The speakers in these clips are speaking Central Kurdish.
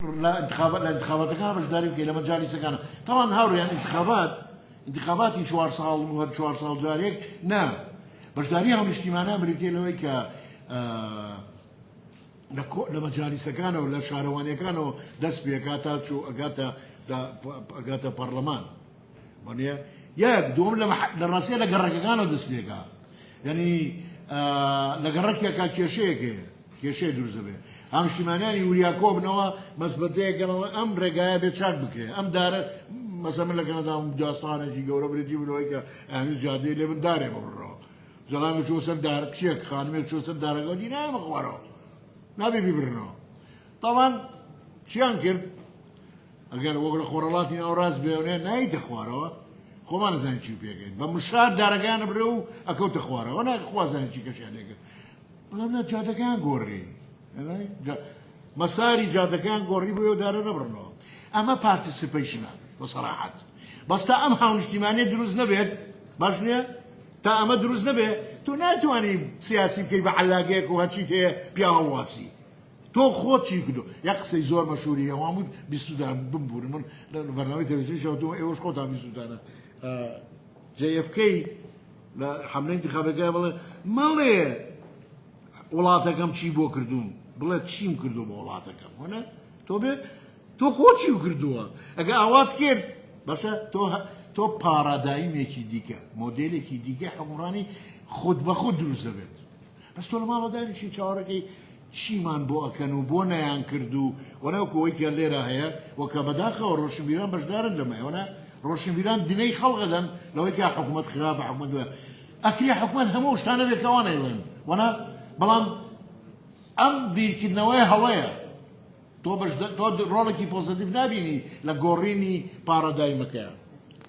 لا انتخابات كان بەشداری بکەیت لە مەجالیسەکانە تاوان هاوڕێیان انتخاباتی 4 ساڵ هەر 4 ساڵ جارێک نا بەشداری هەڵنیشتیمانە بریتێ لەوەی کە لە مەجالیسەکانەوە لە شارەوانیەکانەوە دەست پێکات تا ئەگاتە پەرلەمان وانە یەک دووەم لە ڕاستیە لە گەڕەکەکانەوە دەست پێکا یعنی لە گەڕەکێکا کێشەیە دروست دەبێت هەمشتیمانیانی وریاکۆ بنەوە مەسبەتەیەکەنەوە ئەم ڕێگایە بێت چاک بکرێت ئەم دارە مەسەمە لە کەنەدا داستانێکی گەورە برێتی بنەوەی کە ئەهمیز جادەی لێ من دارێ بڕڕەوە زەڵامێک چۆ سەر دار کچێک خانمێک چۆ سەر دارەکە دی نایمە خوارەوە نابێ بیبرنەوە تاوان چیان کرد ئەگەر وەک لە خۆڕەڵاتی ناوڕاست بێونێ نایتە خوارەوە خۆمان نەزانین چی پێکەین بە مشار دارەکانە برێ و ئەکەوتە خوارەوە ناخوازانین چی کەشیان لێکرد بەڵام جادەکان گۆڕی مەساری جادەکان گۆڕی بۆ دارە نەبڕنەوە ئەمە پارتیسیپەیشنە بەسەراحەت بەس تا ئەم هاونیشتیمانیە دروست نەبێت باش نییە تا ئەمە دروست نەبێت تۆ ناتوانانی سیاسی بکەی بە عەلاگەیەک و هەچیت هەیە پیاوەواسی تۆ خۆت چی کردو یا قسەی زۆر مەشهوری هەواموو بیستودان بمبورن من لە بەرنامەی تەلەڤیزیۆنی تۆ ئێوەش خۆتان بیستودانە JFK لە حەملەی انتخابەکەی بڵێ مەڵێ وڵاتەکەم چی بۆ کردوون بڵێ چیم کردو بۆ وڵاتەکەم وانە تۆ بێ تۆ خۆچی کردووە ئەگە ئاوات کرد باشە تۆ پارادایمێکی دیکە مۆدێلێکی دیکە حکومڕانی خود بە خود دروست دەبێت بەس تۆ لە ماڵەدانیشی چاوەڕێکەی چیمان بۆ ئەکەن و بۆ نەیان کرد و وەنەوەکەوەی کە لێرە هەیە وەکە بەداخەوە ڕۆشنبیران بەشدارن لەمەوەە ڕۆشنبیران دنەی خەڵقەدەن لەوەی کە حکوومەت خراپە حکوومەت وە ئەکری حکوومەت هەموو شتانە بێکەوە نەیڵێن وەنا بەڵام ئەم بیرکردنەوەی هەڵەیە تۆ ڕۆڵێکی پۆزتیڤ نبینی لە گۆڕینی پارەدایمەکەیە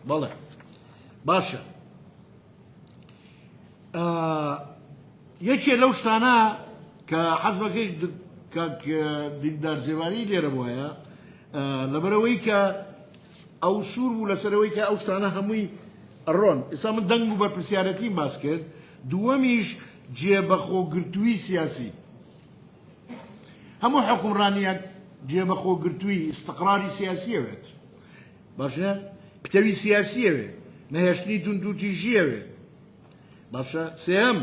بەڵێ باشە یەکێ لەو شتانە کە حەزبەکەی دیندار زێواری لێرە بۆیە لەبەرەوەی کە ئەو سوور بوو لەسەرەوەی کە ئەو شتانە هەمووی ئەڕۆن ئێستا من دەنگ و بەرپرسیارەتیم باس کرد دووەمیش جێبەخۆگرتووی سیاسی هەموو حکومڕانیەک جێبەخۆگرتووی استقراری سیاسیەوێت باشە پتەوی سیاسیەوێت نەهێشتنی توندوتیژیەوێت باشە سێەم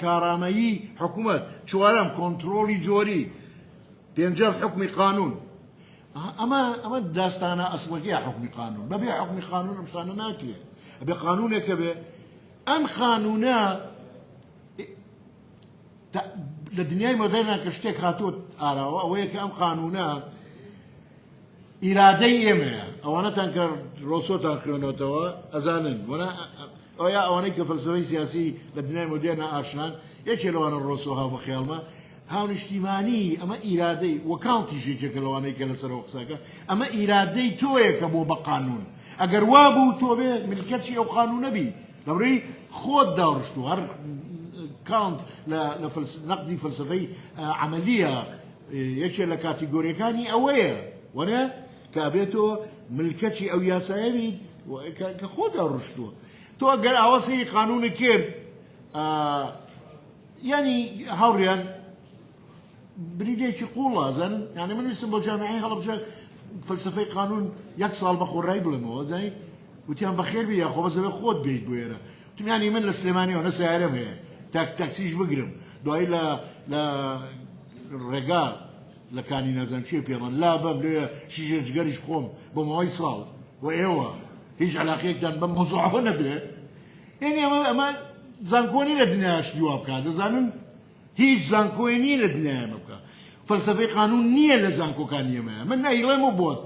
کارامەیی حکوومەت چوارەم کۆنتڕۆڵی جۆری پێنجەم حکمی قانون ئەمە داستانە ئەسڵەکەیە حکمی قانون بەبێ حکمی قانون ئەم شتانە ناکرێت ئەبێ قانونێکە بێ ئەم قانونە لە دنیای مۆدەرنا کە شتێک هاتووە ئاراوە ئەوەیە کە ئەم قانونە ئیرادەی ئێمەیە ئەوانەتان کە ڕۆسۆتان خوێنەوەتەوە ئەزانن ئەویا ئەوانەی کە فەلسفەی سیاسی لە دنیای مۆدێرنا ئاشنان یەکێ لەوانە ڕۆسۆ هاو بە خەیاڵمە هاونیشتیمانی ئەمە ئیرادەی وەکاڵتی ژێکێکە لەوانەی کە لەسەرەوە قسەکە ئەمە ئیرادەی تۆیەکە بۆ بە قانون ئەگەر وا بوو تۆ بێ ملکەتی ئەو قانون نەبی لەبڕی خۆت داڕشتو هەر کانت لە نەقدی فەلسفەی عەمەلیە یەکێ لە کاتیگۆریەکانی ئەوەیە وانە کە ئەبێتۆ ملکەتی ئەو یاسایەوی کە خۆت داڕشتووە تۆ ئەگەر ئاوەسەی قانونی کرد ینی هاوڕیان بریدێکی قوڵە زەن یعنی من ویستم بۆ جامعەی هەڵەبجە فەلسفەی قانون یەک ساڵ بە خۆڕایی بڵێمەوە زای وتیان بەخێر بێ خۆ بەزەوێ خۆت بێیت بۆ ئێرە وتمیانی من لە سلێمانیەوە نە سیارەم هەیە تاکسیش بگرم دوایی لە ڕێگا لە کانی نازان چێ پێڵەن لا بەم لێ شیژەجگەریش خۆم بۆ ماوەی ساڵ و ئێوە هیچ علاقەیەکتان بەم مۆزوعەوە نەبێ یعنی ئەمە زانکۆنی لە دنیاش دیوا بکات دەزانن هیچ زانکۆی نییە لە دنیای ئەمە بکە فەلسفەی قانون نییە لە زانکۆکانی ئێمەیە من نایڵێم و بۆت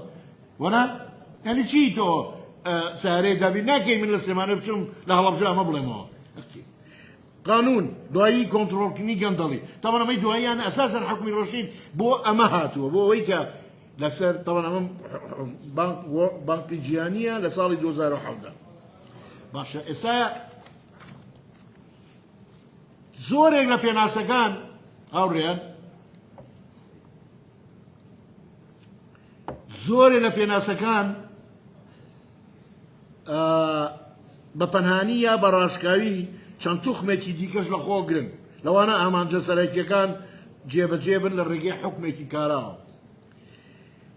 وەنا یعنی چی تۆ سارەی دابی ناکەی من لە سلێمانە بچم لە هەڵەبجە ئەمە بڵێمەوە قانون دوایی کۆنتڕۆڵکردنی گەندەڵی تاوان ئەمەی دواییان ئەساسەن حکومی ڕۆشین بۆ ئەمە هاتووە بۆ ئەوەی کە لەسەر تاوان ئەمە بانکی جیهانیە لە ساڵی 2017 باشە ئێستا زۆرێک لە پێناسەکان هاوڕێیان زۆرێک لە پێناسەکان بە پەنهانی یا بە ڕاشکاوی چەند توخمێکی دیکەش لە خۆ گرن لەوانە ئامانجە سەرەکیەکان جێبەجێ بن لە ڕێگەی حکمێکی کاراوە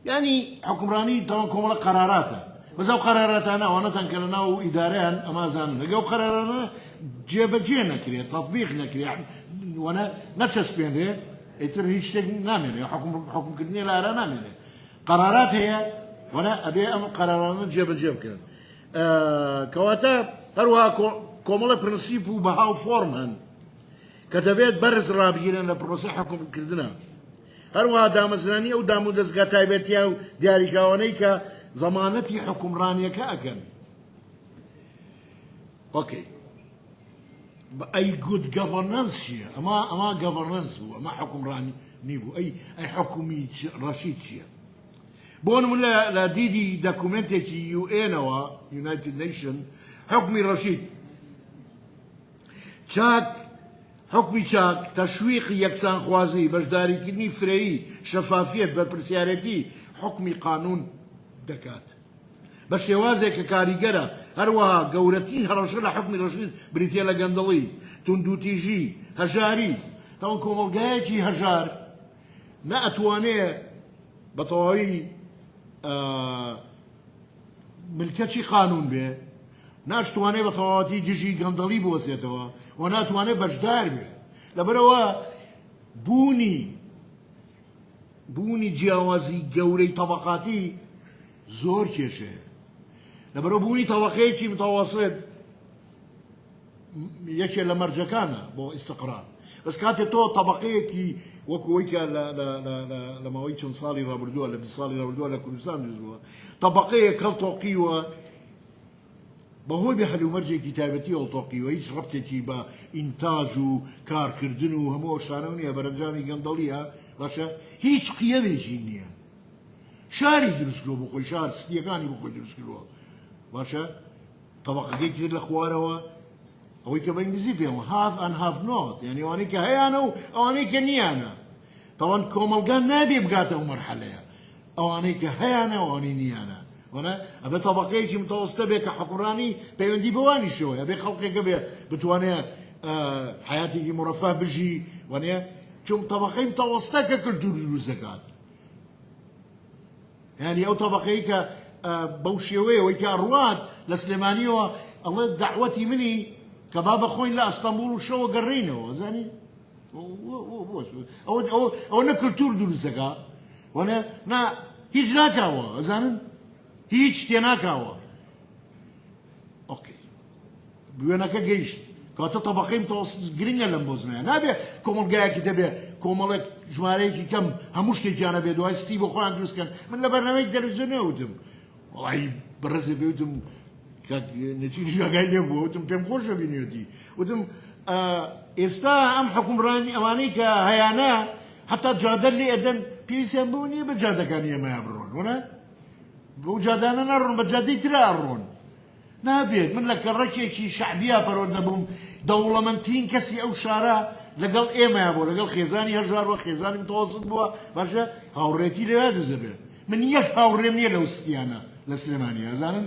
يعني حكمراني طبعا كوملا قراراته بس او قراراتنا وانا تنكرنا واداريان اما زاننا جو قرارنا جينا كري تطبيقنا كري وانا نتشس بين ده اتر هيش نامنه حكم كدني لا لا نامنه قرارات هي وانا ابي ام قرارنا جيب كده كواتا هروا كوملا برنسيبو بهاو فورمان كتبت برز رابجين لبروسي حكم كردنا هروا دامزراني او دامو دزگا تایبەتیە و دیاریکراوانەی کە زەمانەتی حکومڕانیەکە ئەکەن. اوكي اي جود governance چییە؟ ئەمە governance بوو، ئەمە حکومڕانی نیبوو، ئەی حکومی ڕەشید چییە؟ بۆ نمونە لە دیدی داکومنتێکی UN-ەوە United Nation حکمی ڕەشید چاک حكمي شاك تشويق يكسان خوازي بجداري كدني فريي شفافية بالبرسيارتي حكمي قانون دكات بس يوازي ككاريجرا هروها قورتين هرشلا حكمي رشيد بريتيلا قندلي تندو تيجي هجاري طبعا كومالجايتي هجار ما اتواني بطواري ملكتي قانون به ناش تواني بطواتي جيجي قندلي بوسيتوا وانا تواني بجدار به لبروا بوني جیاوازی گەورەی طبقاتی زۆر کێشەیە لەبەرەوە بوونی طبقەیەکی متەوەسط یەکێ لە مەرجەکانە بۆ ئیستقرار بەس کاتێ تۆ طبقەیەکی وەکو ئەوەی کە لە ماوەی چەند ساڵی ڕابردووە لە 20 ساڵی ڕابردووە لە کوردستان دروست بووە طبقەیەک هەڵتۆقیوە بەهۆی بە هەلومەرجێکی تایبەتی هەڵتۆقیوە هیچ ڕەبتێکی بە ئینتاژ و کارکردن و هەموو ئەو شانە نییە بەرەنجامی گەندەڵیە باشە هیچ قیەمێکی نییە شاری دروست کردووە بۆ خۆی شار ستیەکانی بۆ خۆی دروست کردووە باشە طبقەکەی کرد لە خوارەوە ئەوەی کە بە ئینگلیزی پێوە have and have not یعنی ئەوانەی کە هەیەانە و ئەوانەی کە نییانە تەوان کۆمەلگا نابێ بگاتە ئەو مەرحەلەیە ئەوانەی کە هەیەانە ئەوانەی نییانە وەنا ئەبێ طبقەیەکی متەوەسطە بێ کە حکوڕانی پەیوەندی بەوانیشەوە ئەبێ خەڵکێکە بێ بتوانێت حیاتێکی مرەفە بژی وانێ چون طبقەی متەوەسطە کە کلتور دروست دەکات يعني او طبقه كا بوشيوي ويكا رواد لسليمانيو الله دعوتي مني كباب اخوين لا اسطنبول وشو قرينه زاني او ناكل تور دول الزكاه وانا نا هيج ناكاوا زانن هيج تيناكاوا اوكي بيونا كجيش كاتا طبقه متوسط جرينيا لمبوزنا نابي كومل جاي كتابه كوملك جماريكي كم هموش تيجانا بيدو هاي ستيف وخوان دروس كان من برنامج تلفزيوني ودم والله برز بيوتم كاك نتيجة قاعد يبغوا ودم بيم خوش بينيوتي ودم استا ام حكمراني امانيك هيانا حتى جادل لي ادن بيسموني بجاده كان ما يبرون هنا بوجادانا نرون بجادي ترارون نابيت من لك الركيكي شعبيه برود بوم دولة منتين كسي او شارع لقال ايه ما يبو لقال خيزاني هجار وخيزاني متوسط بوا باشا هاوريتي لهذا زبير من يك هاوري مني لو ستيانا لسليمانيا زانن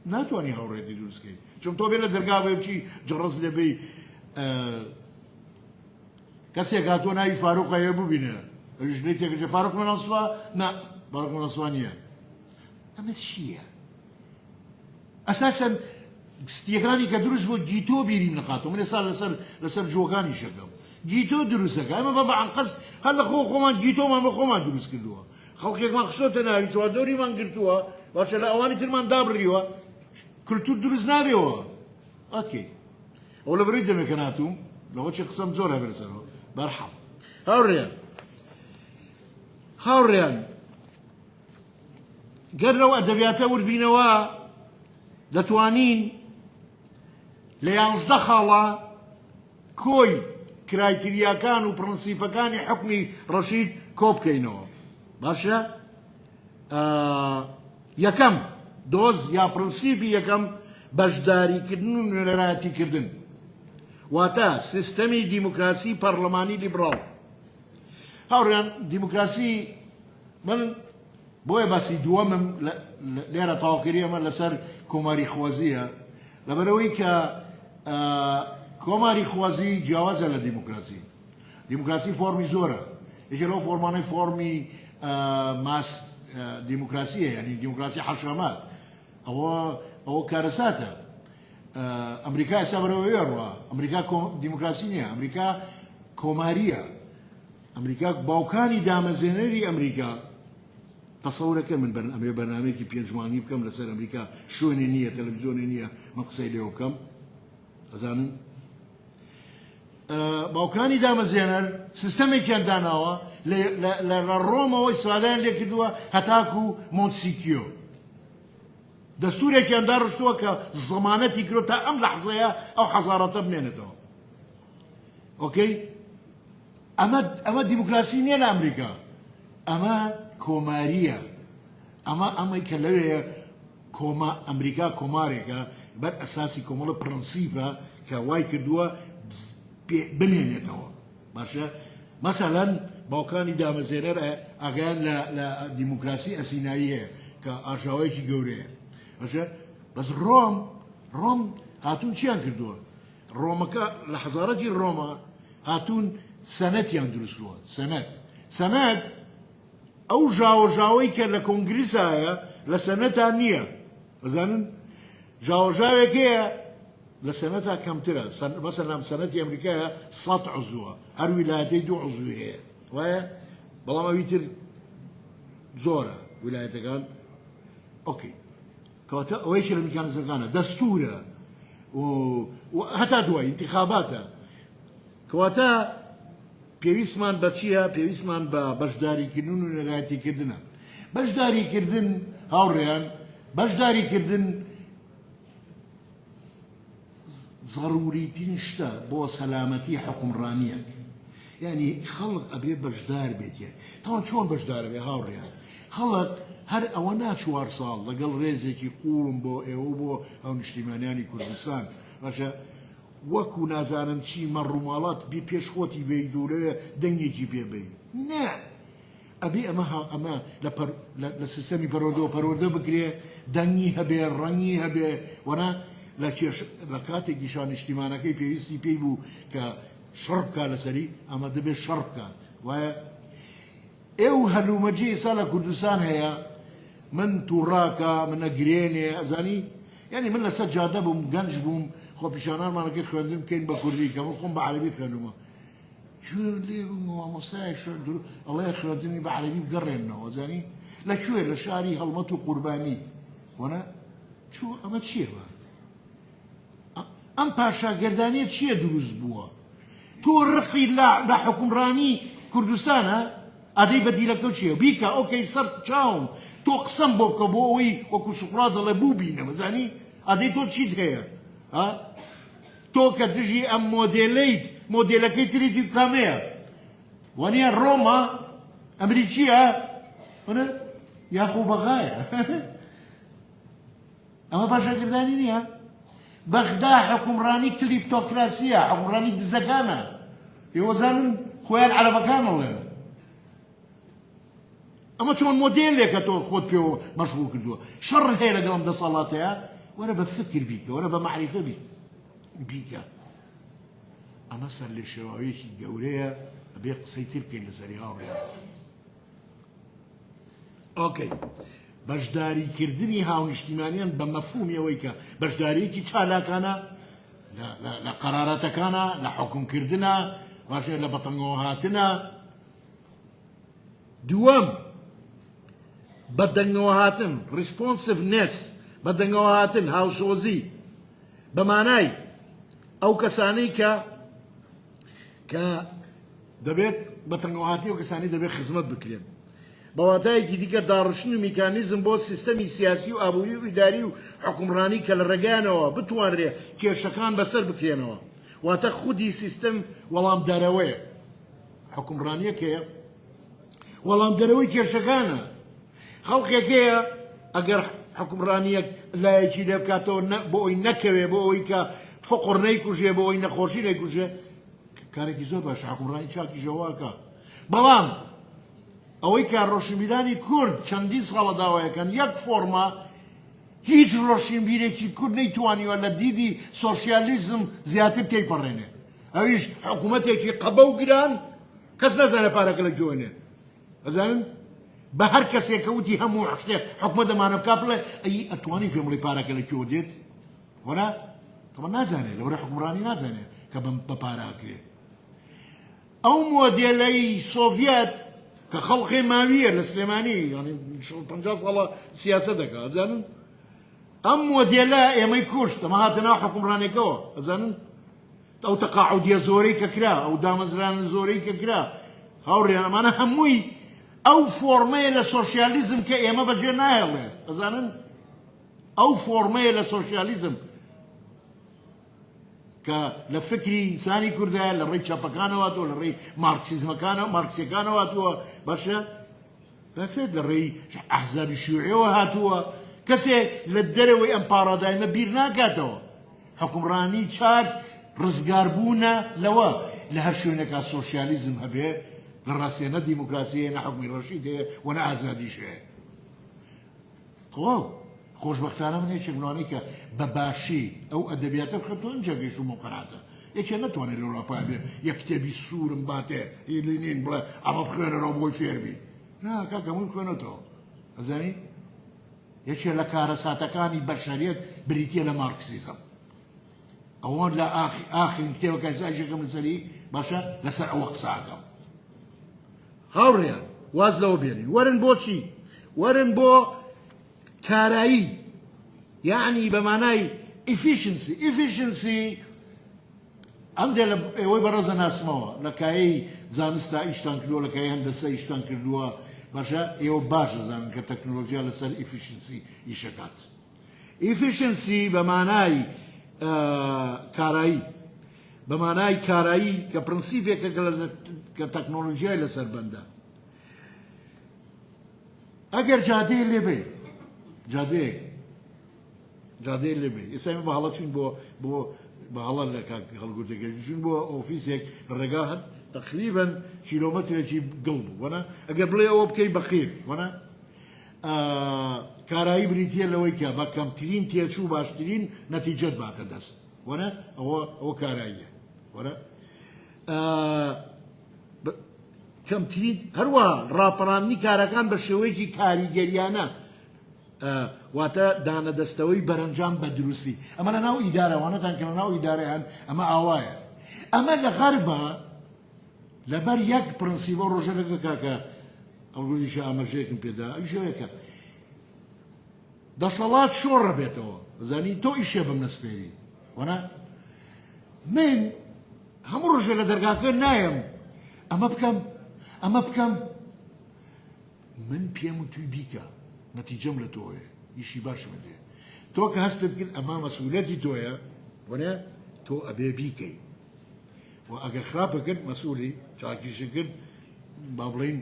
ناتواني هاوريتي دوسكي شوف تو بيلا درقا بيمشي جرس لبي كسي قاتونا اي فاروق يبو بينا ايش ليتك فاروق من اصفا لا فاروق من اصفانيا اما الشيعة اساسا ستيغاني كدروس بو جيتو بيري نقاطو من صار لسر جوغاني شقم جيتو دروسك اما بابا عن قصد هلا خو ما جيتو ما خو ما دروس كلوها خلقك ما خصوت انا شو دوري ما قلتوها واش لا اواني تلمان دابريوا كلتو دروس نابيوا اوكي ولا بريد مكاناتهم لو شي قسم زورها برسلو برحب هاوريان قرروا ادبياته وربينوا دەتوانین لە 11 خاڵە کۆی کرایتریاکان و پرەنسیپەکانی حکمی ڕەشید کۆ بکەینەوە باشە یەکەم دۆز یا پرەنسیپی یەکەم بەشداریکردن و نوێنەرایەتیکردن واتە سیستەمی دیموکراسی پەرلەمانی لیبراڵ هاوڕێیان دیموکراسی من بۆیە باسی دووەمم لێرە تاواکەری ئەمە لەسەر کۆماری خوازیە لەبەرەوەی کە کۆماری خوازی جیاوازە لە دیموکراسی فۆرمی زۆرە یەکێ لەو فۆرمانەی فۆرمی ديمقراسية يعني ديمقراسية حشرمات أو كارثاتها أمريكا سابرويروا أمريكا ديمقراسية أمريكا كومارية أمريكا باوكاني دامزينري أمريكا تصورك من برنامج بينجماني بكم لسر أمريكا شونينية تلفزيونية مقصي له كم أزانن باوكاني دامزينر سيستمي كان داناوا لروما وإسرائيل اللي كدوا هتاكو مونتسيكيو دستوري كان دارشتوا كزمانتي كرو تا أم لحظة أو حضارة بمينته أوكي أما ديمقراطية لأمريكا أما كومارية أما يكلموا كوما أمريكا كوماريكا بر أساسي كومال برنسيبا كواي كدوا بمينته باشا مثلا باوكاني دامزينر أجان لا ديمقراطية أسينائية كأرشاوية جورية بس روم هاتون شيان كردوا روما لحضارة روما هاتون سنة يندرسلوها سنة أو جاوي كان لكونغريسايا لسنة تانية مثلا جاوي كيا لسنتها كم ترى مثلا سنة أمريكا 100 عضو هر ولايتي 2 عضو هي وهي بلا ما بيتر زورة ولايتي كان أوكي كواتا ويش الامريكان زرقانا دستورة وحتى دواء انتخاباتها كواتا بيويسمان باتشيا بيويسمان بشداري كردن ونراتي كردنا بشداري كردن هاوريان بشداري كردن ضروري تنشتا بو سلامتي حكمرانية يعني خلق أبي بشدار بيتي طبعا شلون بشدار بي هاوريان خلق هر أونا 4 سال لقل ريزك يقولون بو بو أو نشتمانياني كردستان باشا وكو نازانم چی مرومالات بی پیش خوتی بی دوره دنگی کی بی نه ابي اما لسيستمي برودو بكري دنگي هبه رنگي هبه وانا لكاتي جيشان اجتماعنا كي بيستي بيبو كشرب لسري اما دبي شرب و او هلو مجي سالا كردستان هي من تراكا من اجريني زاني يعني من سجاده بوم گنج بوم خب پیشانان ما که خوندیم که این با کردی که خون با عربی خوندیم شو اللي هو مصايب شو الله يخلدني بعربي بقرنا وزاني لا شو لا شعري هلمته قرباني وانا شو اما تشيه ام باشا قردانيه تشيه دروز بوا تو رقي لا حكمراني كردستان ادي بديلك كل شيء بيكا اوكي صرت تشاوم تو قسم بوكا بوي وكو سقراط لبوبينا زاني ادي تو تشيد هي ها تو كتجي ام موديلكي تريد كامير وانيا روما امريكيه هنا ياخو بغايا اما باشا قرداني بغدا حكمراني كليبتوكراسيا حكمراني دزكانا يوزن خويا على مكان الله اما شلون موديل لك تو خذ بيو مشغول كدو شر هي لقلم ده صلاتها وانا بفكر بيك وانا بمعرفه بيك اما صار لي شواويش الجوريه ابي قصيتي لك لسري اوكي بشداري كردني هاون اجتماعيا بمفهوم يويكا بشداري كي تشالا كان لا قرارات كان لا حكم كردنا ماشي لا بطنوهاتنا دوام بدنوهاتن ريسبونسيفنس بدنوهاتن هاوسوزي بمعناي او كساني ك دبيت بطنوهاتي وكساني دبيت خدمت بكرين بواتاي كي ديك دارشنو ميكانيزم بو سيستمي سياسي وابوي واداري وحكمراني كالرجانو بتواري كيرشكان بسر بكينو واتا خدي سيستم والام داروي حكمرانيه كي والام داروي كيرشكانا خلقي كي اگر حكمرانيه لا يجي لكاتو بو ينكوي بو يكا فقر نيكوجي بو ينخوشي نيكوجي كاركي زور باش حكمراني شاكي جواكا بلام ئەوەی کە ڕۆشنبیرانی کورد چەندین ساڵە داوایەکەن یەک فۆرما هیچ ڕۆشنبیرێکی کورد نەیتوانیوە لە دیدی سۆسیالیزم زیاتر تێیپەڕێنێ ئەویش حکوومەتێکی قەبە و گران کەس نەزانێ پارەکە لە جۆنێ ئەزانن بە هەر کەسێکەوتی هەموو شتێک حکومە دەمانە بکا بڵێ ئەی ئەتوانی پێم بڵێ پارەکە لە کێوە دێت وەنا طبعا نازانێت لەبەرە حکومڕانی نازانێت کە بە پاراکرێت ئەو مۆدێلەی سۆڤێت کە خەڵقی ماویە لە سلێمانی ینی 50 ساڵە سیاسە دەکات ئەزانن ئەم مۆدێلە ئێمەی کوشت ئەمە هاتە ناو حکومڕانێکەوە ئەزانن ئەو تەقاعودیە زۆرەی کە کرا ئەو دامەزران زۆرەی کە کرا هاوڕێیان ئەمانە هەمووی ئەو فۆرمەیە لە سۆشیالیزم کە ئێمە بەجێ نایەڵێ ئەزانن ئەو فۆرمەیە لە سۆشیالیزم کە لە فکری ئینسانی کوردایە لە ڕێی چاپەکانەوەتەوە لە ڕێی مارکسیەکانەوەتوە باشە بەسێت لە ڕێی ئەحزابی شیوعیەوە هاتووە کەسێک لە دەرەوەی ئەم پاڕادایمە بیر ناکاتەوە حکومڕانی چاک ڕزگاربوونە لەوە لە هەر شوێنێکا سۆشیالیزم هەبێ لە ڕاستیانە دیموکراسی نە حکومی ڕەشید هەیە و نە ئازادیش هەیە تەواو خۆشبەختانە من هیچ منوانی کە بە باشی ئەو ئەدەبیاتە بخەتەوە ئەنجا گەیشت و موقەراتە یەکێ نەتوانێت لە ئەوروپا بێ یەک کتێبی سوورم باتێ لینین بڵێ ئەمە بخوێنەرەوە بۆی فێربی نا کاکە هەمووی خوێنێتەوە ئەزانی یەکێ لە کارە ساتەکانی بەشەریەت بریتیە لە مارکسیزم ئەوە لە ئاخرین کتێبەکە زایشەکەم لەسەری باشە لەسەر ئەوە قساکەم هاوڕێیان واز لەوە بێنین وەرن بۆ چی وەرن بۆ کارایی یعنی بە مانای ئیفیشنسی ئەم دێ لە ئێوەی بەڕێزە ناسمەوە لە کایەی زانستا ئیشتان کردووە لە کای هەندەسە ئیشتان کردووە باشە ئێوە باش دەزانن کە تەکنۆلۆژیا لەسەر ئیفیشنسی ئیشەکات ئیفیشنسی بە مانای کارایی بە مانای کارایی کە پرنسیپێکە کە تەکنۆلۆژیای لەسەر بەندە ئەگەر جادەیە لێبێ جادەیە لێبێ ئێستا بە هەڵە چین بۆ بە هەڵە لە هەڵگوردەکە چون بۆ ئۆفیسێک لە ڕێگا هەن تقریبا کیلۆمەترێکی گڵ بوو وەنا ئەگەر بڵێ ئەوە بکەی بەخیر وەنا کارایی بریتە لەوەی کە بە کەمترین تێچوو باشترین نەتیجەت باتە دەست وەنا ئەوە کاراییە وەرە کەمترین هەروە ڕاپەڕاندنی کارەکان بە شێوەیەکی کاریگەریانە واتە دانەدەستەوەی بەرەنجام بە دروستی ئەمە لە ناو ئیدارەوانەتان کە لە ناو ئیدارەیان ئەمە ئاوایە ئەمە لە غەربە لەبەر یەک پرنسیبە ڕۆژەکە کاکە ئەڵگوریشە ئاماژەیەکم پێدا ئەو شێوەیەکە دەسەڵات شۆڕە بێتەوە بزانی تۆ ئیشێ بم نەسپێری وەنا من هەموو ڕۆژێ لە دەرگاکە نایم ئەمە بکەم من پێم و توی بیکە نەتیجەم لە تۆیە ئیشی باشم لێ تۆ کە هەستت کرد ئەمە مەسئولیەتی تۆیە وەنە تۆ ئەبێ بیکەی و ئەگەر خراپە کرد مەسئولی چاکیشە کرد با بڵین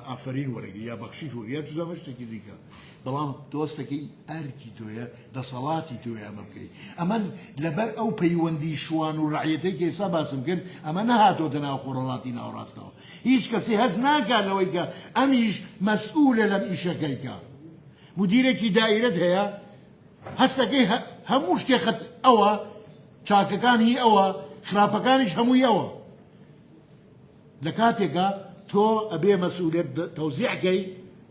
ئافرین وەرەگری یا بەخشیش وەرە یا جوزامە شتێکی دیکە بەڵام دۆستەکەی ئەرکی تۆیە دەسەڵاتی تۆیە ئەمە بکەی ئەمە لەبەر ئەو پەیوەندی شوان و ڕعیەتەی کە ئێستا باسم کرد ئەمە نەهاتۆتە ناو خۆڕەڵاتی ناوڕاستەوە هیچ کەسی هەست ناکاتەوەی کە ئەمیش مەسئولە لەم ئیشەکەیکە مدیرێکی دایرەت هەیە هەستەکەی هەموو شتێک ئەوە چاکەکانی ئەوە خراپەکانیش هەمووی ئەوە لە کاتێکە تۆ ئەبێ مەسئولیت تەوزیعکەی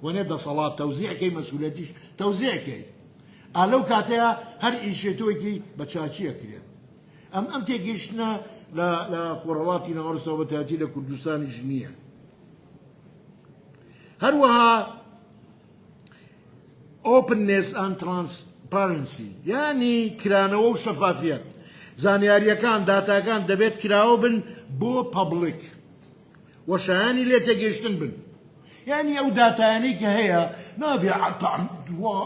وەنێ دەسەڵات تەوزیعکەی مەسئولیەتیش تەوزیعکەی ئالەو کاتەیە هەر ئیشێتۆیەکی بە چاچیە کرێت ئەم تێگەیشتنە لە خۆڕەڵاتی ناوەڕاستەوە بە تایبەتی لە کوردستانیش نییە هەروەها openness and transparency یعنی کرانەوە و شەفافیەت زانیاریەکان داتاکان دەبێت کراوە بن بۆ پەبلیک وەشایانی لێ تێگەیشتن بن یعنی ئەو داتایانەی کە هەیە نابێ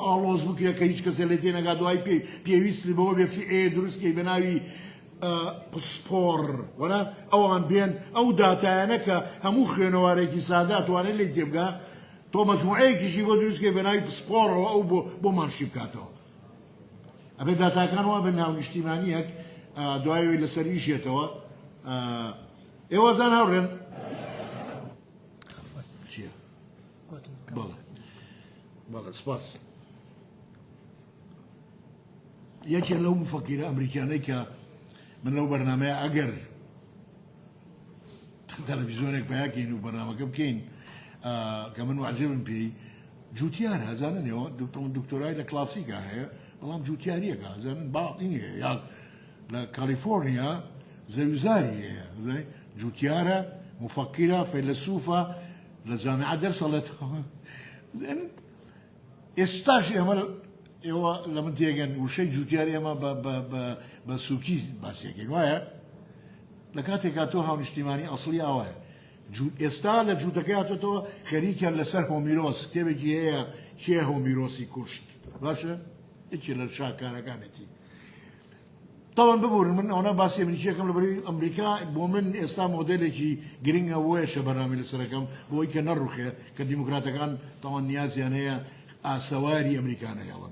ئاڵۆز بکرێت کە هیچ کەسێ لێ تێنەگا دوای پێویستی بەوە بێ فیئێ دروستکەی بە ناوی پسپۆڕ وەنا ئەوان بێن ئەو داتایانە کە هەموو خوێنەوارێکی سادا توانێت لێ تێبگا تۆ مەجموعەیەکیشی بۆ دروستکەی بە ناوی پسپۆڕەوە ئەو بۆ مانشی بکاتەوە ئەبێ داتاکان وا بە ناو نیشتیمانیەک دوایەوەی لەسەر ئیشێتەوە ئێوە زان هەوڕێن چییە بەڵێ سپاس یەکێ لەو مفەکیرە ئەمریکانەی کە من لەو بەرنامەیە ئەگەر تەلەڤیزۆنێک پیاکەین و بەرنامەکە بکەین كمان معجب بي جوتيار زانن يو دكتوراي لكلاسيكا هي والله جوتيارية زانن باطنية يا لكاليفورنيا زي زي جوتيارة مفكرة فيلسوفة لجامعة درسلت زين استاش يعمل يو لما تيجي وشيء جوتياري ما ب بسوكي بس يمكن ويا لكاتي كاتوها اجتماعي أصلي أواه استال جودكاتو تو خريكا لسر هوميروس كيف هي شيء هوميروسي كشت باشا إيش للشاكرة كانتي طبعا بقول من أنا بس أمريكا كم لبري أمريكا بومن استا موديل كي جرينغ ويش برنامج السرقم بوي كنروخه كديمقراطة كان طبعا نياز يعني سواري أمريكانا يلا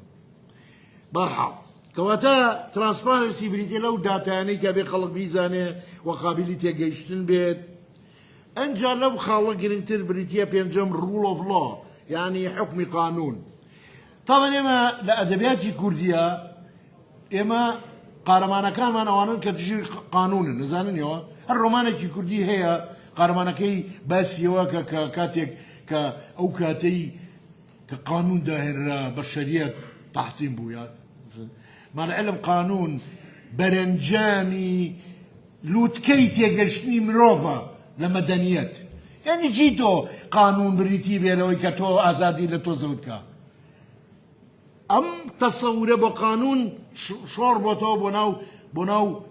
برحب كواتا ترانسبارنسي بريتي لو داتاني كبي خلق ميزانه وقابليتي جيشتن بيت انجا لو خلق جرينتر بريتيا بينجم رول اوف لو يعني حكم قانون طبعا اما لادبياتي كرديه اما قارمانا كان ما نوانن كتجي قانون نزانن يوا الرومانكي كردي هي قارمانكي بس يوا كاتيك او كاتي كقانون داهر بشريات تحطيم بويا مع العلم قانون برنجامي لوتكيت يقرشني مروفا لمدنيات يعني جيتو قانون بريتي بيلوي كتو ازادي لتوزودكا ام تصور بقانون شوربتو بناو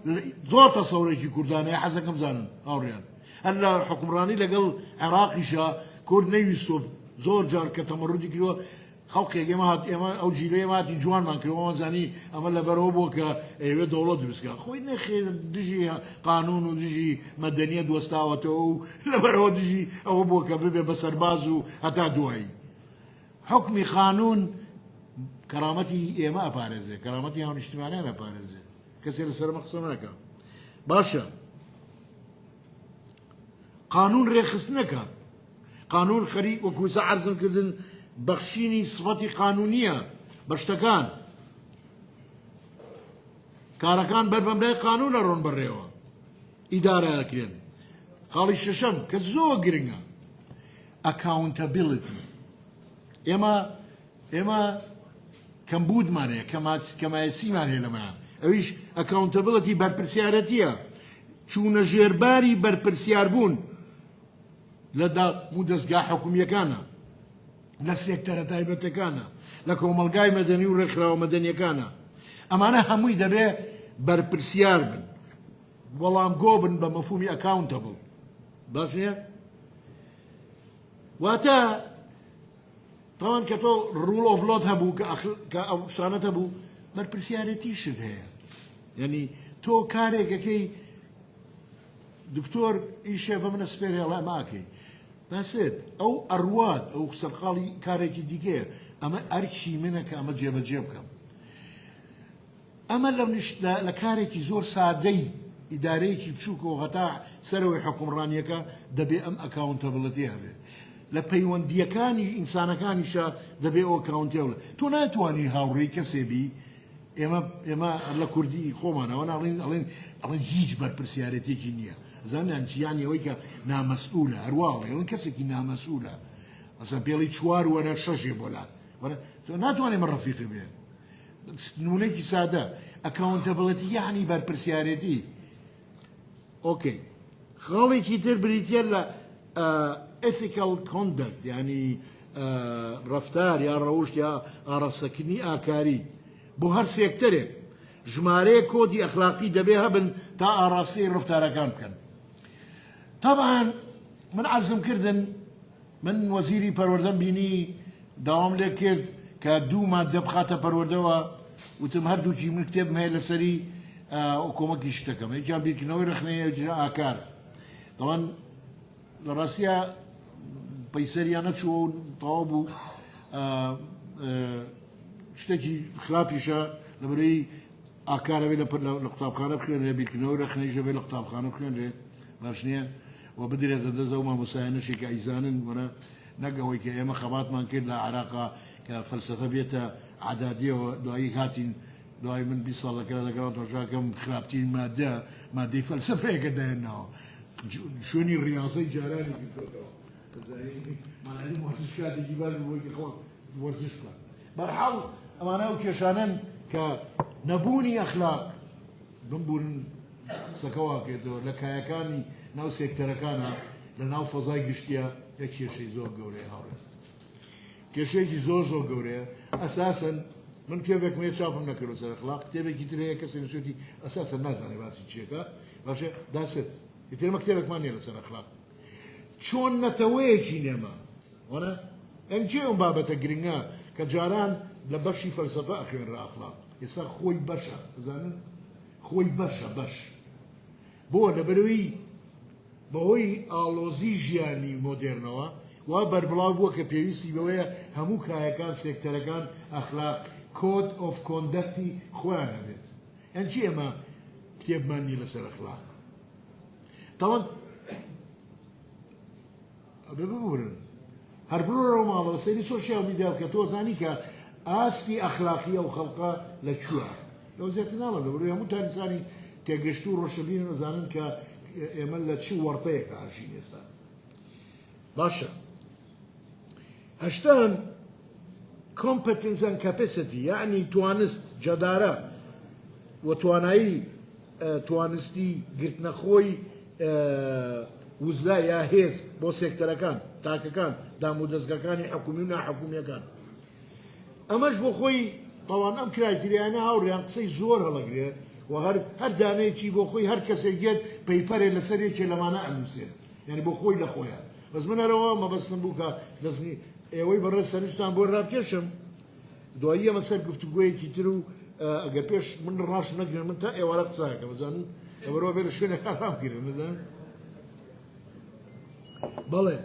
زور تصور شي كرداني حسكم زانن اوريان هلا حكمراني لقل عراقي شا كورد نيوسف زور جار كتمردي كيو خلق يا جماعه او جيلي ما جوان مان كيو زاني اما لبروبو ك ايوه دوله بسكا خوي نخير دجي قانون ودجي مدنيه دوستاوتو لبرو دجي او بو كبيبه بسربازو حتى دوي حكمي قانون كرامتي ايما بارزه كرامتي هم اجتماعيه انا بارزه كسر سر مقصناك باشا قانون رخصنك قانون خري وكو سعر كردن بخشيني صفتي قانونية بشتكان كاركان بربملاي قانون رون بريوا إدارة أكين قال الششم كزو قرنها accountability إما كمبود مانه كما يسي مانه لما أويش accountability برپرسيارتيا چون جيرباري برپرسيار بون لدى مدزقا حكومية كان لسيكترة تايبة كان لكم القاي مدني ورخرة ومدنية كان أما أنا هموي دبي برپرسيار بن والله مقوبن بمفهومي accountable باشنيا واتا طبعا كتو رول اوف لوت هبو كأوسانة هبو برپرسيارتي شد هي يعني تو كاريك كي دكتور إيشا بمن سبيري الله ماكي بسيط أو أرواد أو سرقالي كاريكي ديكي أما أركشي منك أما جيبكم أما لو نشت لكاريكي زور سادي إداريكي بشوك وغطاء سروي حكم رانيكا دبي أم أكاونتابلتي هبي لبيوان ديكاني إنسانا كاني شا دبي أو أكاونتابل تو ناتواني هاوري كسيبي إما الله كردي خومانا وانا ألين هيج برپرسيارتي كينيا زمان يعني ويكا نامسؤولة أرواح يعني كسك نامسؤولة مثلا بيلي شوار وانا شجع بولا وانا ناتواني من رفيقي بيه نوليكي سادة accountability يعني برپرسيارتي اوكي خالي كتير بريتيلا ethical conduct يعني رفتار يا روش يا رسكني آكاري بو هر سيكتره جماري كودي أخلاقي دبيها بن تا أراسي رفتار كان طبعا من عزم كردن من وزيري پروردن بيني دوام لي كرد كدو مادة بخاطة پروردوا وتمهدو جي من كتاب مهي لسري وكوما كيشتكم يجان بيكنوي رخنية يجرا آكار طبعا لراسيا بيسريانا شو طوابو شتكي خلافيشا لبري آكار بي لقطاب خانة بخير بيكنوي رخنية جبي لقطاب خانة بخير لاشنيا وبدري يتدزوا ما مساهنة شي كايزان وانا نقوي كايما خبات ما نكيد لا عراقة كفلسفة بيتا عدادية ودعي هاتين دعي من بيصال كذا كذا ترجع كم خرابتين مادة فلسفة كده انه شوني الرياضي جاراني معناته ورزش كات جبال الوجه خون ورزش كات برحال أمانة وكيشانن كنبوني أخلاق بنبون سكوا كده لكايكاني ناو سيكتركانا لناو فضاي قشتيا يكشي شيء زور قوري هاوري كشيء زور قوري أساسا من كيفك ما يتشاف منك رسالة أخلاق كتابك يتري كسر شوتي أساسا الناس أنا بس تشيكا باشه داست يتري ما كتابك ما نيل رسالة أخلاق شون نتويجي نما وانا انجيهم بابا تقرينا كجاران لبشي فلسفة أخير أخلاق يصير خوي بشا زين خوي بشا بش بو نبروي بوي آلوزي جياني مودرنوا وبربلاو بو كبيريسي بويا همو كايكان سيكتركان أخلاق كود اوف كوندكتي خوانا بيت انجي اما كتاب ماني لسر أخلاق طبعا ببورن هربرو مالا سيدي سوشيال ميديا وكتو زاني كا آستي أخلاقية وخلقة لتشوع لو زيتنا الله لو ريها متى إنساني تيجشتو روشبين وزانن كا يمل لتشو ورطيك عارشين يستا باشا هشتان competence and capacity يعني توانست جدارة وتواناي توانستي قلت نخوي وزا يا هيز بو سيكتر كان تاك كان دامو دزقا كان حكومينا حكومية كان أماش بو خوي طبعا أم كرايتيريا أنا هاوري عن قصي زور هلا قريه وهر داني تي بو خوي هر كسي جد بيبري لسري تي لما نعلم سير يعني بو خوي لخويا بس من روا ما بس نبوكا دزني وي برا سنشتان بو راب كشم دوائية مثلا قفت قوي كيترو أجابيش من الراس نقدر من تا ورق ساكا مثلا بروا بير شنو كلام كده مثلا بله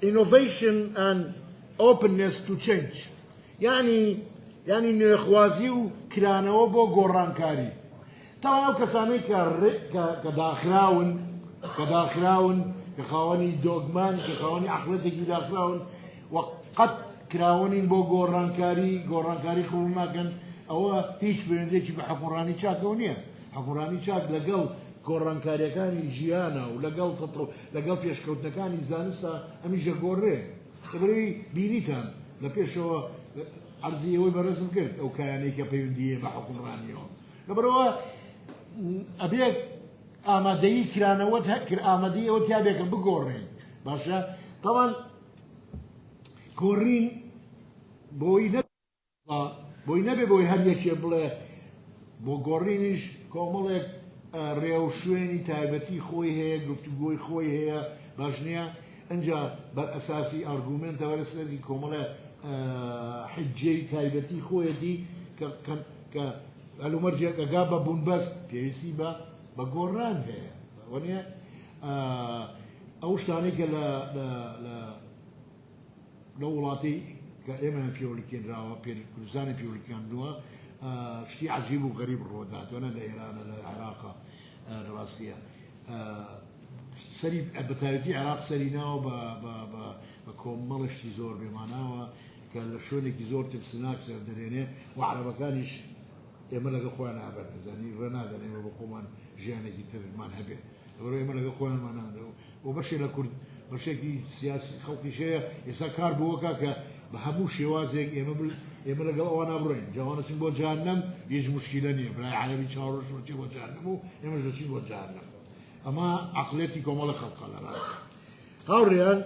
innovation and openness to change يعني نخوازيو كرانو بو غورانكاري طبعا لو كساني كداخراون كخواني دوغمان كخواني عقلتك داخراون وقد كراونين بو غورانكاري خلونا كان او هيش بيندك بحقراني شاكونيه حقراني شاك لقل غورانكاري كان جيانا ولقل تطرو لقل بيشكوتنا كان زانسا امي جاغوري تبري بينيتان لا فيشو عرضيه وي برسم كرت او كاني كبينديه بحقرانيو لبروا ابيك آمادهی کرانوت آمادهی او تیابه کن بگورین باشه طبعا گورین بوی نبی بوی هر یکی بله بو گورینش کامل ریوشوینی تایبتی خوی هیا گفتگوی خوی هیا باش نیا انجا بر اساسی ارگومنت ورسندی کامل حجی تایبتی خوی دی که الو مرجع كجابا بونبس بيسي بقران هي ونيا اوش ثاني كلا لا لولاتي كايما بيولكين راوا بيرزاني بيولكين دوا شيء عجيب وغريب الرودات وانا لايران العراق الراسيه سري بتاعتي عراق سريناو بكملش زور بمعناه كان شونك زور تلسناك سردرينه وعربا كانش يملك اخوانا ابدا زاني رنادا لما بقومان جانا جيتر ما نهبه ورو يملك اخوانا ما نهبه وبشي لكرد بشي سياسي خوكي شيء يسكر بوكا بحبو شوازك يملك اخوانا برين جوانا سنبو جهنم يج مشكله نيه بلا عربي شاورش وشي بو جهنم يملك شي بو جهنم اما عقلتي كمال خلق على راس هاوريان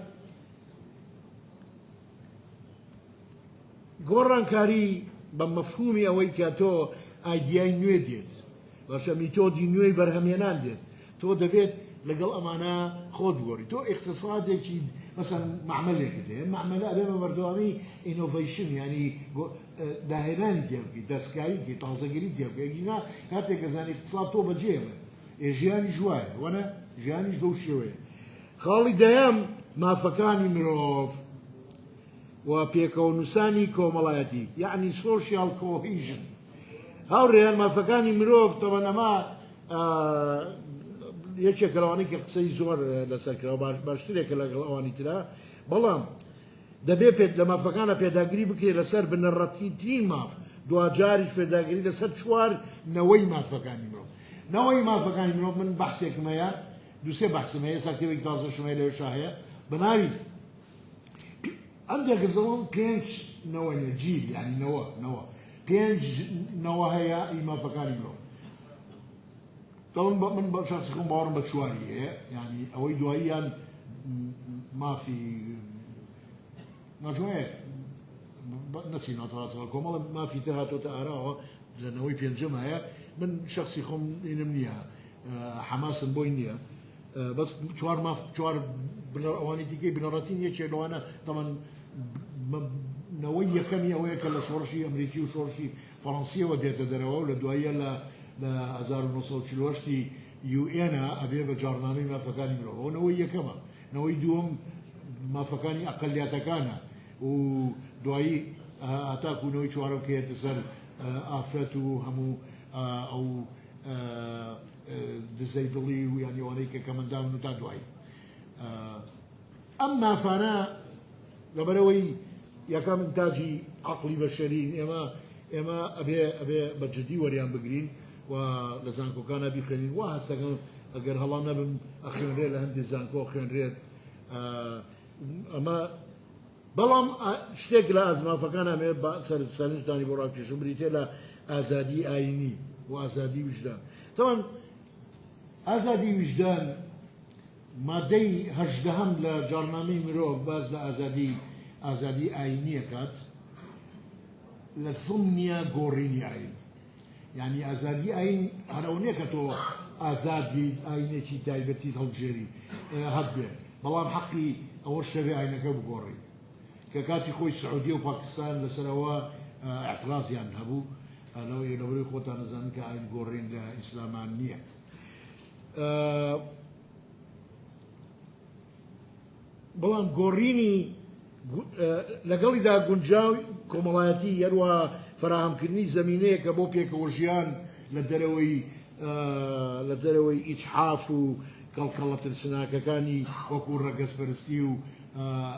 غوران كاري بمفهومي اوي كاتو ايدياي نوي ديت باش ميثودي نوي برهميانان ديت تو دبيت لقل امانه خود غوري تو اقتصادي مثلا معمل كده معمل امام مردواني انوفيشن يعني داهران ديالك داسكاي كي تازغري ديالك هنا هاتي كزاني اقتصاد تو بجيمه جياني جواي وانا جياني جو شويه خالي دايم ما فكاني مروف وبيكونساني كومالايتي يعني سوشيال كوهيجن هاوريان ما فكاني مروف طبعا ما يشك لواني كقصي زور لسكر باشتري كلاواني ترى بلام دبيت لما فكان بيداغري بكي لسر بنرتين ماف دو جاري بيداغري لسر شوار نوي ما فكاني مروف نوي ما فكاني مروف من بحثك ما دوسێ بەحسم هەیە ئێستا کتێبێکی تازە شمە لەوێشا هەیە بەناوی ئەندێک زەڵم 5 نەوەیە جیل یعنی نەوە 5 نەوە هەیە ئیمافەکانی مرۆڤ دەڵم من بە شخصی خۆم باوەڕم بە چواری هەیە یعنی ئەوەی دواییان مافی ناجوایە نەچی ناتوانسەڵ کۆمەڵە مافی تر هاتۆتە ئاراوە لەنەوەی پێنجەم هەیە من شخصی خۆم ئینم نییە حماسم بۆی نییە بەس چوار ئەوانی دیکەی بنەڕەتین یەکێ لەوانە دەڵێن نەوەی یەکەمی ئەوەیە کە لە شۆڕشی ئەمریکی و شۆڕشی فەڕەنسیەوە دێتە دەرەوە و لە دواییە لە 1940 UN ئەبێ بە جاڕنامەی مافەکانی مرۆڤ ئەوە نەوەی یەکەمە نەوەی دووەم مافەکانی ئەقەلیاتەکانە و دوایی هەتاکوونەوەی چوارەم کەیەتە سەر ئافرەت و هەموو ئەو دزەیدڵی و یان ئەوانەی کە کەمەندان و تا دوایی ئەم مافانە لەبەرەوەی یەکەم ئینتاجی عەقڵی بەشەرین ئێمە ئەبێ بە جددی وەریان بگرین و لە زانکۆکانە بیخوێنین وا هەستەکەم ئەگەر هەڵا نەبم ئەخوێنرێت لە هەندێک زانکۆ خوێنرێت ئەمە بەڵام شتێک لە ئازمافەکان ئەمێ سەرنجدانی بۆ ڕاکێشم بریتێ لە ئازادی ئاینی و ئازادی وجدان تەوان ئازادی وجدان مادەی هەژدەهەم لە جاڕنامەی مرۆڤ باز لە ئازادی ئاینی ئەکات لە زمنیە گۆڕینی ئاین یعنی ئازادی ئاین هەرەو نییە کە تۆ ئازاد بیت ئاینێکی تایبەتی هەڵبژێری هەت بێت بەڵام حەقی ئەوە شەوێ ئاینەکە بگۆڕی کە کاتی خۆی سعودی و پاکستان لەسەرەوە اعترازیان هەبوو لەوەی خۆتان نەزانن کە ئاین گۆڕین لە ئیسلامان نییە بەڵام گۆڕینی لەگەڵیدا گونجاوی کۆمەڵایەتی هەروە فراهەمکردنی زەمینەیە کە بۆ پێکەوە ژیان لە دەرەوەی ئیجحاف و کەڵکەڵە ترسناکەکانی وەکو ڕەگەزپەرستی و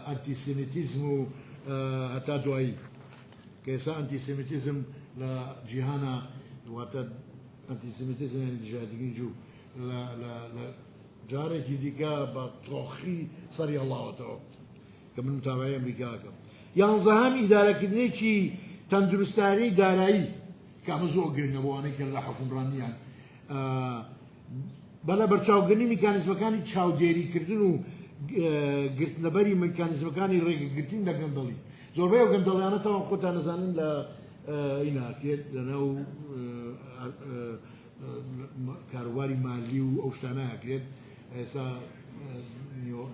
ئەنتیسیمیتیزم و هەتا دوایی کە ئێستا ئەنتیسیمیتیزم لە جیهانە واتە ئەنتیسیمیتیزم دژایەتیگەی جوو لە جارێکی دیکە بە تۆخی سەری هەڵاوەتەوە کە من متابعی ئەمریکاکەم یانزەهەم ئیدارەکردنێکی تەندروستانەی دارایی کە ئەمە زۆر گرنگەوەوانەی کە لە حکومڕانیان بەلە بەرچاوگرنی میکانیزمەکانی چاودێریکردن و گرتنەبەری میکانیزمەکانی ڕێگەگرتن لە گەندەڵی زۆربەی ئەو گەندەڵیانە تاوان خۆتان نەزانن لە ئیناکێت لەناو کاروباری مالی و ئەو شتانە هەکرێت ئێستا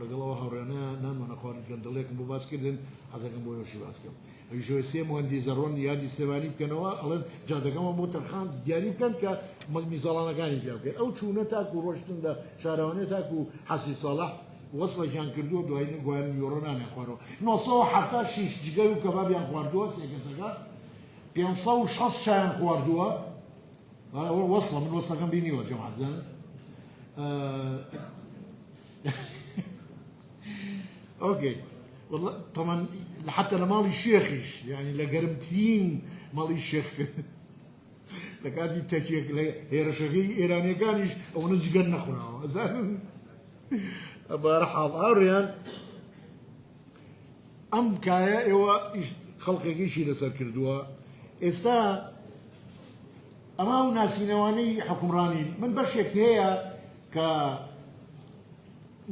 لەگەڵەوە هاوڕێنە نامانە خواردن گەندەڵێکم بۆ باسکردن حەزەکەم بۆ یۆشی باسکەم ئەویشەوە سێ مهندی زەڕۆن یادی سلێمانی بکەنەوە ئەڵێن جادەکەمە بۆ تەرخان دیاری بکەن کە میزاڵانەکانی پێ بکەن ئەو چوونە تاکو ڕۆشتن لە شارەوانێ تاکو حەسیب ساڵح وەسفەیان کردووە دوای گویان یۆڕۆ نانێ خوارەوە 976 جگەر و کەبابیان خواردووە سێکەسەکە 560 شایان خواردووە وەسڵە من وەسڵەکەم بینیوە جەماعەت زانن اوكي والله طبعا حتى لمالي الشيخش يعني لقرمتين مالي الشيخ لك هذه التكيك هي رشقي ايراني كانش او نزقن نخنا زين برحب اوريان ام كايا ايوا خلقي شي لسر كردوا استا اما ناس نواني حكمراني من بشك هي ك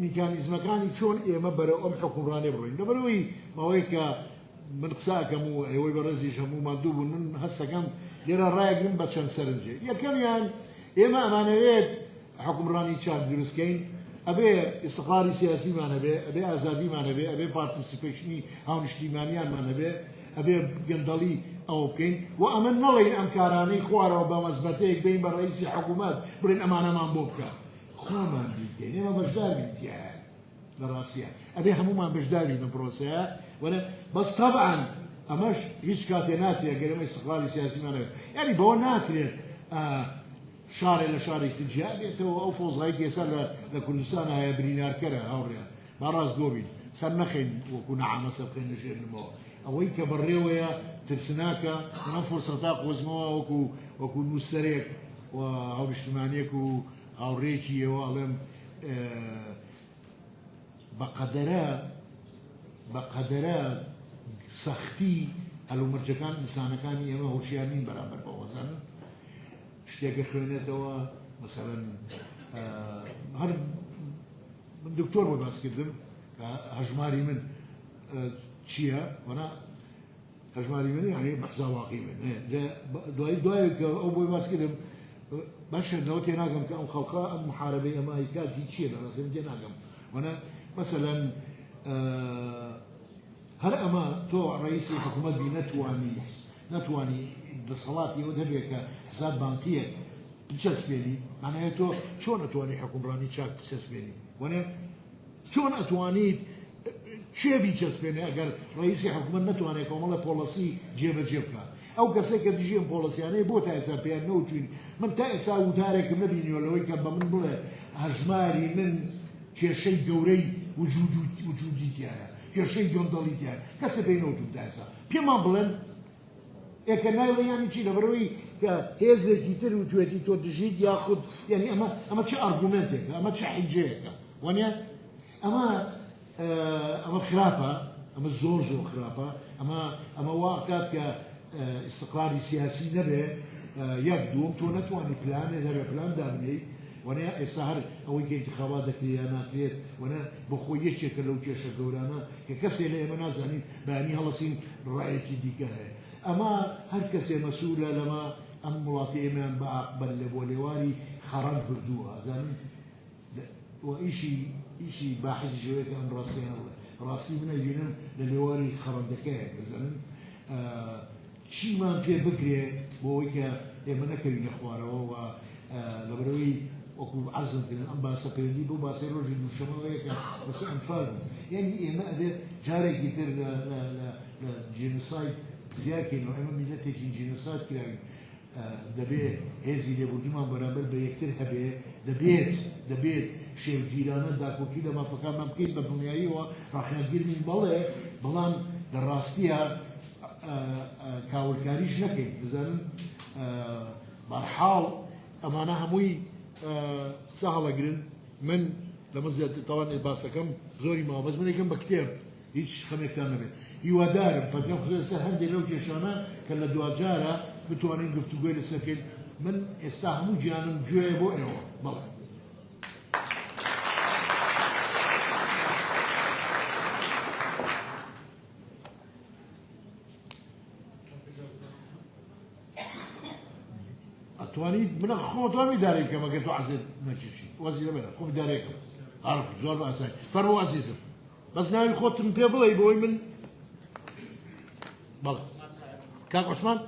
میکانیزمەکانی چۆن ئێمە بەرەو ئەم حکومڕانێ بڕۆین لەبەرەوەی ماوەی کە من قساکەم و ئێوەی بەڕێزیش هەموومان دوو بوون من هەستەکەم لێرە ڕایەگرم بە چەند سەرنجێ یەکەمیان ئێمە ئەمانەوێت حکومڕانی چاک دروستکەین ئەبێ ئیستقلالی سیاسیمان هەبێ ئەبێ ئازادیمان هەبێ ئەبێ پارتیسیپیشنی هاونیشتیمانیانمان هەبێ ئەبێ گەندەڵی ئەوە بکەین و ئەمە نەڵێن ئەم کارانەی خوارەوە بە مەزبەتەیەک بین بە ڕئیسی حکوومەت بڕێن ئەمانەمان بۆ بکە خۆمان بیکەین ئێمە بەشدار بیتیان لە ڕاستیە ئەبێ هەمومان بەشداری لەم پرۆسەیە وەرە بەس تەبعاً ئەمەش هیچ کاتێ ناتوێت گەر ئێمە ئیستقلالی سیاسیمان هەبێت یعنی بەوە ناکرێت شارێ لە شارێکی جیا بێتەوە ئەو فۆزایی کە ئێستا لە کوردستانە هەیە برینارکەرە هاوڕێیان با ڕاست گۆبین سەر نەخەین وەکو نەعامە سەر بخەین نەژێنمەوە ئەوەی کە بەڕێوەیە ترسناکە ئەم فۆرسەتا قۆزمەوە وەکو نووسەرێک و هاونیشتمانیەک و هاوڕێکی ئێوە ئەڵێم بقدرة سختي هلو مرجكان إنسانكان يما هوشيارين برابر بوزن شتيك خوينتوا مثلا هر من دكتور بس كدم هجماري من تشيا وانا هجماري من يعني بحثا واقعي من دواي او بوي بس كدم باش نوتي ناقم كأم خلقاء أم محاربة أما هيكات هي تشيا أنا سنجي ناقم وانا مثلا هل أما تو رئيس الحكومة نتواني بالصلاة يودبك حساب بنكية بتشسبيني معناها تو شلون أتواني حكومراني شاك بتشسبيني وانا شلون أتواني شيء بيتشسبيني أجر رئيس الحكومة نتواني كمالة بوليسي جيبك أو كسيك تجي بوليسي يعني بو تأسا بيان نوتين من تأسا ودارك مبيني ولا ويكا بمن بلا هجماري من شيء دوري وجودي تيانا شيء جندلي تيانا كسبين نوتين تأسا بيمان بلن اكنايل يعني شيء لبروي كهذا كتير وتودي تودجيد ياخذ يعني اما شو ارجومنتك اما شو حجتك وانا اما خرافه اما زوزو خرافه اما وقتات كاستقرار سياسي نبي يبدو تو نتواني بلان هذا بلان دامني وانا السهر او يجي انتخابات دكريانا كريت وانا بخويه شكل لو تشا دورانا ككسله منازني باني هلسين رايك ديك اما هر كسي مسؤوله لما ام مواطي ايمان باقبل لبوليواري خرج بردوها زين وإشي باحث شويه كان راسي من يجينا للواري خرندكه زين شي ما في بكري بويكا يمنا كريم اخواره و لبروي وكو عزمت الان باسكريني بو باسيرو جنو شماليه بس انفال يعني ما هذا جاري كتير لا جينوسايد زياكي انه اما ملتك جينوسايد كلاين دبي هذه اللي بودي ما برابر بيكتر هبه دبيت شيء جيرانا داكو كده ما فكر ممكن بدنيا ايوه راح نجير من بالله بلان دراستيها كاولكاريش نكي زين برحال امانه هموي سهله جرين من لما زيادة طبعا باسكم زوري ما بس من يكون بكتير هيش خميك تانا بي يودار فتيوم خصوصا هندي لو كيشانا كلا دواجارة بتوانين قفتو قوي لسكين من استهمو جانم جويبو ايوه بلا تواني من خو تواني داري كما قلت عزيز نكشي وزير منه خو داري عرف زور بأساي فرو عزيزم بس ناوي خوت من بيبل يبوي من بلا كاك عثمان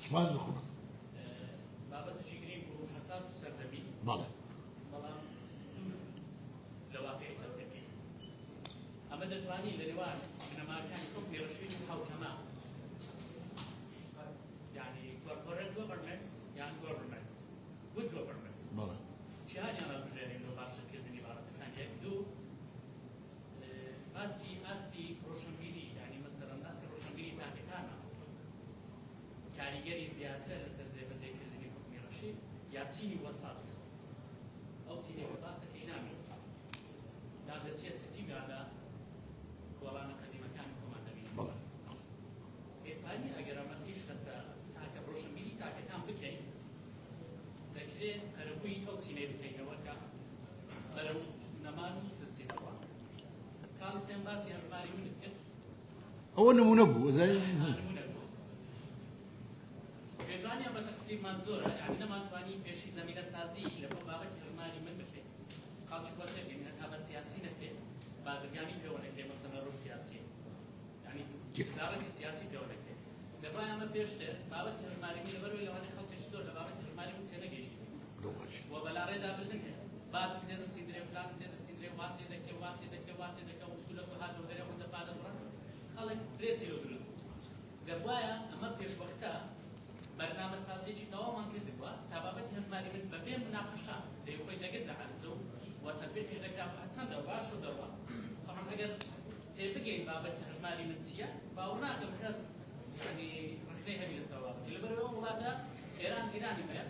عثمان دخونا بابا تشيكرين حساس وسردبي بلا لواقع تردبي أما دتواني لنوان إنما كان يكون رشيد وحوكماء يعني corporate government يعني government good government بلا شهاني أنا بجاني لو باشا كلمني بعرف كان يكدو أستي روشنبيري يعني مثلا أستي روشنبيري تاكتانا كاريجري زيادة لسر زي بزي كلمني حكمي رشيد ياتيني وسط أو تيني باسا كينامي لا دسياسة تيمي على ولانا قديمة كان كمان دبي بلا إيطاني أجر ما إيش خسا تاك روشنبيري تاكتان بكي ذكرين قربوي أو تيني بكي نوكا قرب نمانو سيستي دوا كان سيمباسي هجماري من الكل هو نمونبو زي إيطانيا بتقسيم منزورة يعني لما تواني بيشي زميلة سازي لما بابك هجماري من بكي قال شو بس يعني هذا سياسي نكى بازرگانی پیونه که مثلا رو سیاسی یعنی وزارت سیاسی پیونه که دبای اما پیشتر بابت هجماری می لبر ولی هانی خلقش زور لبابت هجماری می تنه گیشت و بلاره دابلدن که باز کدن سیندره فلان کدن سیندره وقتی دکه اصول کو هات و بره اون دفعه دوران خلق استرس یو درد دبای اما پیش وقتا برنامه سازی چی تماما کرده بود تا بابت هجماری من ببین مناقشه زي خوی دگه لعنتو وتطبيق الذكاء حسن لو باشو دوا طبعا اگر تبقي بابك هجمالي من سيا فهناك كاس يعني رخنيها من السواب اللي بريو ولادا ايران سيراني ما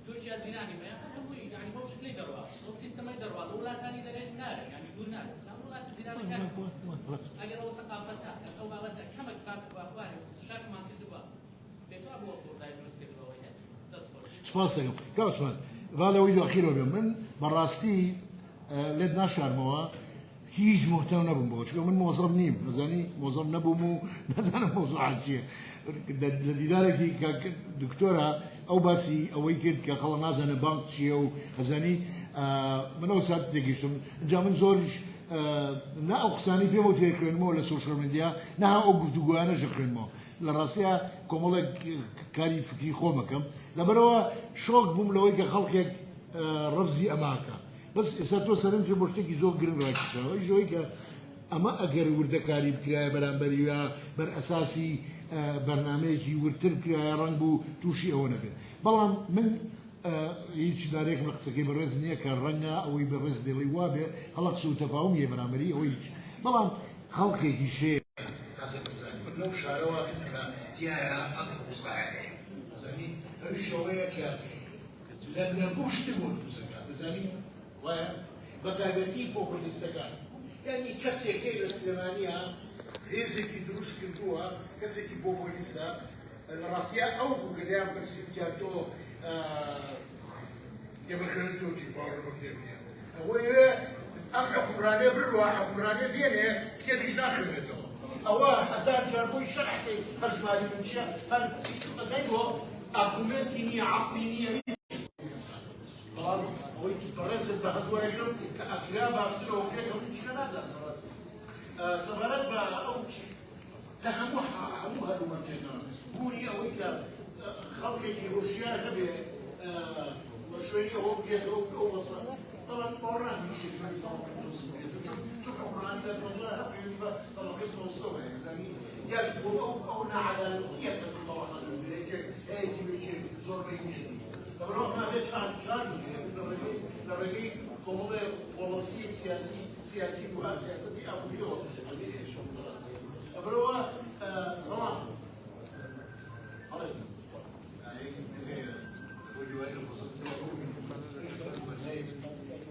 توشيا زيناني ما يعني هو شكلي دروا هو سيستم دروا ولا ثاني درين نار يعني دون نار لا ولا زيناني كان اگر هو ثقافتها او بابتها كما كان واخواني شاك ما تدوا بيتوا ابو فوزاي مستقبل وجه فاصل كاسمان فالا ويدو اخيرا من براستي لد ناشر موا هیچ مهتم نبوم باش من موظف نیم نزنی موظف نبوم و نزنم موضوع عادیه لدیداره که دکتوره او باسی اوی کد که خلا نزنه بانک چیه و نزنی من اول ساعت تگیشتم جا من زورش نه اقسانی پیمو تیکن مو لسوشال مدیا نه ها اوقف دوگانه شکن مو لراسيا كمولا كاري فكي خومكم لبروا شوق بوم لوي كخلق رفزي اماكا بس اساتو سرنج بوشتي زو جرين راكشا جويك اما اگر ورده كاري بكراي برامبريا بر اساسي برنامجي ورتر كراي رنبو توشي او نبي بلان من هيك داريك نقصكي بالرزنيه كان رنga او بالرز دي وابه هلا سو تفاهم يا برامبري او هيك بلان خلقي شيء لو شاروات تيايا أطفال صحيح زاني الشوية كا لأن بوش تقول زاني وبتابتي فوق الاستقامة يعني كسي كي السليمانية ريزك دروس كنتوها كسي كي فوق الاستقامة الراسية أو قدام برسيبتياتو قبل خلطو تفاور مكتبتيا هو أحكم راني بالروح أحكم راني بيني كيف مش ناخذ أوه أزال جربوي شرحتي هرجمالي من شيء هل زينه أرجومنتيني عقليني طبعا هو يتبرز بهدوء اليوم كأكلاب أشتري وكذا كم شيء نازل سفرات بقى أو شيء تهموها هموها لو مرتين بوني أو إذا خلقي روسيا نبي وشوية هو بيده أو وصل طبعا قرآن يشيل شوية طبعا شو قرآن ده طبعا طبعا كنت مستوى يعني يقول أو على القيادة طبعا هيك بيجي زور بيني طبعا ما بيش عن جاني لرجلي قومه بوليسي سياسي وسياسي أبويو هذه إيش طبعا طبعا خلاص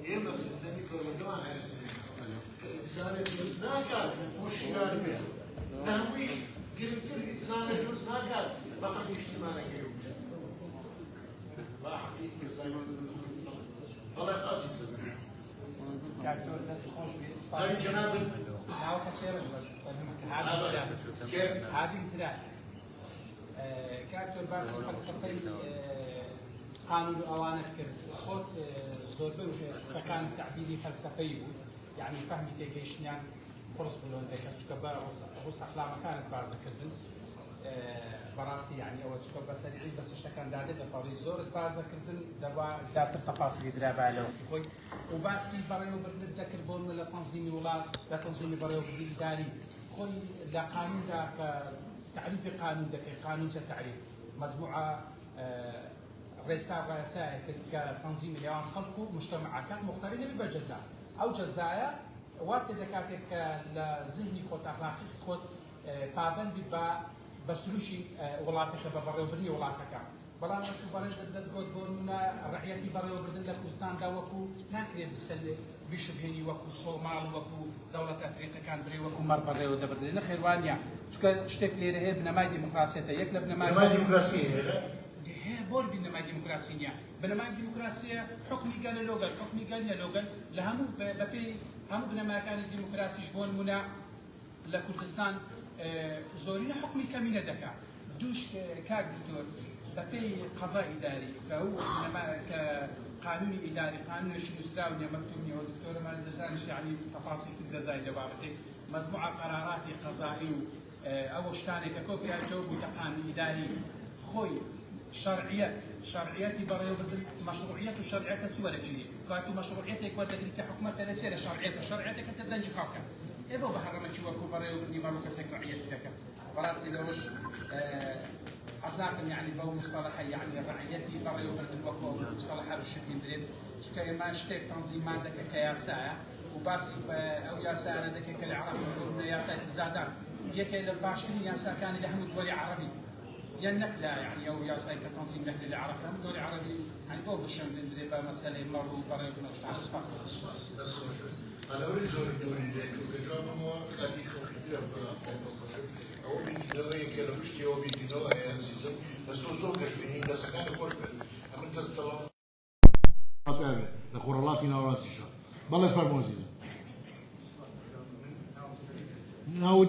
يما سيستمي كل جماعة إنسان الجوز ناكل مش كاربه نهوي قلت إنسان الجوز ناكل بقى اجتماعي اليوم حقيقي سايمون الله يخصص كاكتور بس خوش هاي جناب ناو كثير بس هذه سلاح كاكتور بس فلسفي قانون أوانك خود زوربه سكان تعبيري فلسفي يعني فهمي تيجيشنيان قرص بلون ذاك شكبا غوص أحلام كانت بعض كذن براستي يعني أول شكبا بس العيد بس اشتكان داده دفاري زور بعض كذن دوا زيادة التفاصيل درابة له خوي وباسي بريو برد ذكر بون ولا تنظيمي ولا لا تنظيمي بريو برد إداري خوي لا قانون ذاك تعريف قانون ذاك قانون تعريف مجموعة رسائل كتنظيم اليوم خلقوا مجتمعات مختلفة بالجزائر أو جزائر وقت ذكرتك لذهني خود أخلاقي خود بابن ببا بسلوشي ولاتك ببريوبري ولاتك بلان وقت برز الدد قد بورنا رعيتي بريوبردن لكوستان دا وكو ناكري بسل بيشبهني وكو صومال وكو دولة أفريقيا كان بري وكو مر بريو دبردن خيروانيا شتك ليره بنماي ديمقراطية يكلا بنماي ديمقراطية بول بينما ديمقراطية بينما ديمقراطية حكمي قال لوغل حكمي قال يا لوغل لهمو ببي هم بينما كان الديمقراطي جبون منا لكردستان زورين حكمي كمينة دكا دوش كاك دكتور ببي قضاء إداري فهو بينما كقانون إداري قانون الشنوسراونية مكتوبني ودكتور ما زلتانش يعني تفاصيل كده زايدة بابتي مجموعة قرارات قضائي أو شتاني ككوبي أجوب قانون إداري خوي شرعيتي بريو بدل مشروعية والشرعية سوى لجني كاتو مشروعيتك ودري كحكومة تنسير شرعيتك كتدنج خاكا إبو بحر ما تشوفوا بريو بدي مروك سكرعيتك براسي لوش أصلاً يعني بو مصطلح يعني رعيتي بريو بدل وكو مصطلح بالشكل دريب سكاي ما اشتك تنظيمات دك كياساء وباس أو ياساء دك كالعرب يقولون ياساء زادان يكي لباشرين ياساء كان لهم دولي عربي يا النقله يعني او يا سايك تنظيم نقله اللي عرفنا دوري عربي يعني فوق الشمس اللي بقى مساله مروا برا يكونوا اشتغلوا بس انا اريد زور الدوري ذاك وكان مو قاعد يخلق كثير او بيدوري كده بيشتي او بيدوري يا عزيزي بس هو زور كشوي بس كان يخش عملت الطلب هذا لخرالاتنا وراسي بالله يفرموا عزيزي نعود